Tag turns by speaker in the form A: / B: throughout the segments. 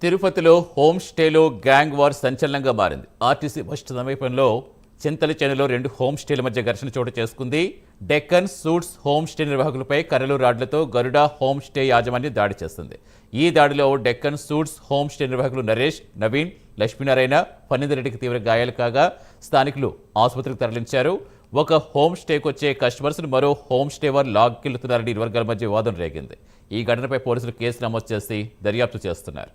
A: తిరుపతిలో home స్టేలో gang war సంచలనంగా మారింది. ఆర్టీసీ బస్సు సమీపంలో చింతల చేనులో 2 హోమ్ స్టేల మధ్య ఘర్షణ చోటు చేసుకుంది. డెక్కన్ సూట్స్ హోమ్ స్టే నిర్వాహకులపై కర్రలు రాడ్లతో గరుడ హోమ్ స్టే యాజమాన్యం దాడి చేస్తుంది. ఈ దాడిలో డెక్కన్ సూట్స్ హోమ్ స్టే నిర్వాహకులు నరేష్, నవీన్, లక్ష్మీనారాయణ, పన్నెందరెడ్డికి తీవ్ర గాయాలు కాగా స్థానికులు ఆసుపత్రికి తరలించారు. ఒక హోమ్ స్టేకి వచ్చే కస్టమర్స్ను మరో హోమ్ స్టే వారు లాక్కెళ్తున్నారని ఇరు వర్గాల మధ్య వాదన రేగింది. ఈ ఘటనపై పోలీసులు కేసు నమోదు చేసి దర్యాప్తు చేస్తున్నారు.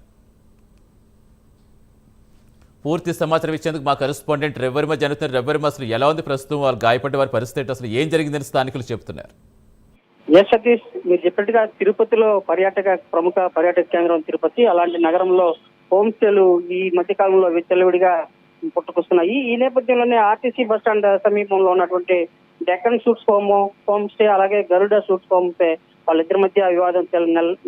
A: పూర్తి సమాచారం ఇచ్చేందుకు మా కరెస్పాండెంట్ రవివర్మ జరుగుతున్నారు. రవివర్మ, అసలు ఎలా ఉంది ప్రస్తుతం వాళ్ళు గాయపడ్డ వారి పరిస్థితి, అసలు ఏం జరిగిందని స్థానికులు చెబుతున్నారు?
B: ఎస్ సతీష్, మీరు చెప్పినట్టుగా తిరుపతిలో ప్రముఖ పర్యాటక కేంద్రం తిరుపతి. అలాంటి నగరంలో హోమ్ స్టేలు ఈ మధ్య కాలంలో విచ్చలవిడిగా పుట్టుకొస్తున్నాయి. ఈ నేపథ్యంలోనే ఆర్టీసీ బస్ స్టాండ్ సమీపంలో ఉన్నటువంటి డెక్కన్ సూట్స్ హోమ్ స్టే, అలాగే గరుడ సూట్స్ హోమ్ స్టే వాళ్ళిద్దరి మధ్య వివాదం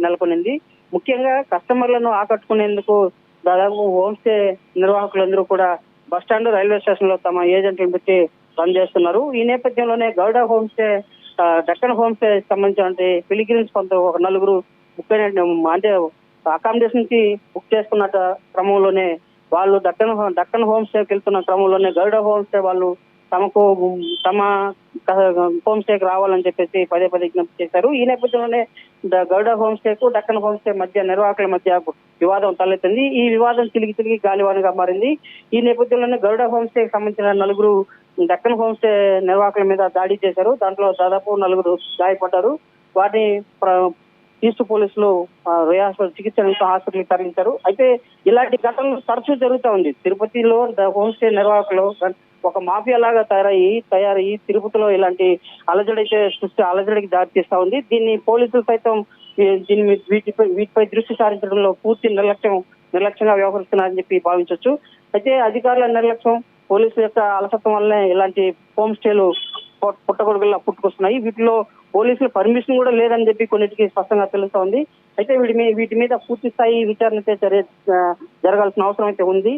B: నెలకొనింది. ముఖ్యంగా కస్టమర్లను ఆకట్టుకునేందుకు దాదాపు హోమ్ స్టే నిర్వాహకులందరూ కూడా బస్ స్టాండ్, రైల్వే స్టేషన్ లో తమ ఏజెంట్లను పెట్టి రన్ చేస్తున్నారు. ఈ నేపథ్యంలోనే Garuda home stay, Deccan home stay సంబంధించిన పిలిగ్రిమ్స్ ఒక నలుగురు బుక్ అయిన అంటే అకామిడేషన్ కి బుక్ చేసుకున్న క్రమంలోనే వాళ్ళు డక్కన్ హోమ్ స్టేకి వెళ్తున్న క్రమంలోనే గరుడ హోమ్ స్టే వాళ్ళు తమ హోమ్ స్టేకి రావాలని చెప్పేసి పదే విజ్ఞప్తి చేశారు. ఈ నేపథ్యంలోనే గరుడ హోమ్ స్టేకు డక్కన్ హోమ్ స్టే మధ్య నిర్వాహకుల మధ్య వివాదం తలెత్తింది. ఈ వివాదం తిరిగి గాలివానగా మారింది. ఈ నేపథ్యంలోనే గరుడ హోమ్ స్టేకి సంబంధించిన నలుగురు డక్కన్ హోమ్ స్టే నిర్వాహకుల మీద దాడి చేశారు. దాంట్లో దాదాపు 4 గాయపడ్డారు. వాటిని ఈస్ట్ పోలీసులు చికిత్స నిమిత్తం హాస్పిటల్కి తరలించారు. అయితే ఇలాంటి ఘటనలు తరచూ జరుగుతూ ఉంది. తిరుపతిలో హోమ్ స్టే నిర్వాహకులు ఒక మాఫియా లాగా తయారయ్యి తిరుపతిలో ఇలాంటి అలజడికి దారి తీస్తా ఉంది. దీన్ని పోలీసులు సైతం వీటిపై దృష్టి సారించడంలో పూర్తి నిర్లక్ష్యంగా వ్యవహరిస్తున్నారని చెప్పి భావించవచ్చు. అయితే అధికారుల నిర్లక్ష్యం, పోలీసుల యొక్క అలసత్వం వల్లనే ఇలాంటి హోమ్ స్టేలు పుట్టుకొస్తున్నాయి. వీటిలో పోలీసుల పర్మిషన్ కూడా లేదని చెప్పి కొన్నిటికి స్పష్టంగా తెలుస్తా ఉంది. అయితే వీటి మీద పూర్తి స్థాయి విచారణ జరగాల్సిన అవసరం అయితే ఉంది.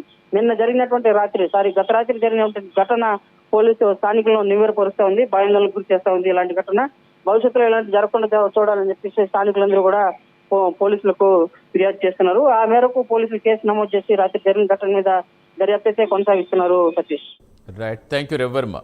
B: గత రాత్రి జరిగినటువంటి ఘటన పోలీసు స్థానికులను నివేరపరుస్తా ఉంది, భయాందోళనకు గురి చేస్తా ఉంది. ఇలాంటి ఘటన భవిష్యత్తులో ఇలాంటి జరగకుండా చూడాలని చెప్పేసి స్థానికులందరూ కూడా పోలీసులకు ఫిర్యాదు చేస్తున్నారు. ఆ మేరకు పోలీసులు కేసు నమోదు చేసి రాత్రి జరిగిన ఘటన మీద దర్యాప్తు అయితే కొనసాగిస్తున్నారు. Satish,
A: right, thank you Ravi Varma.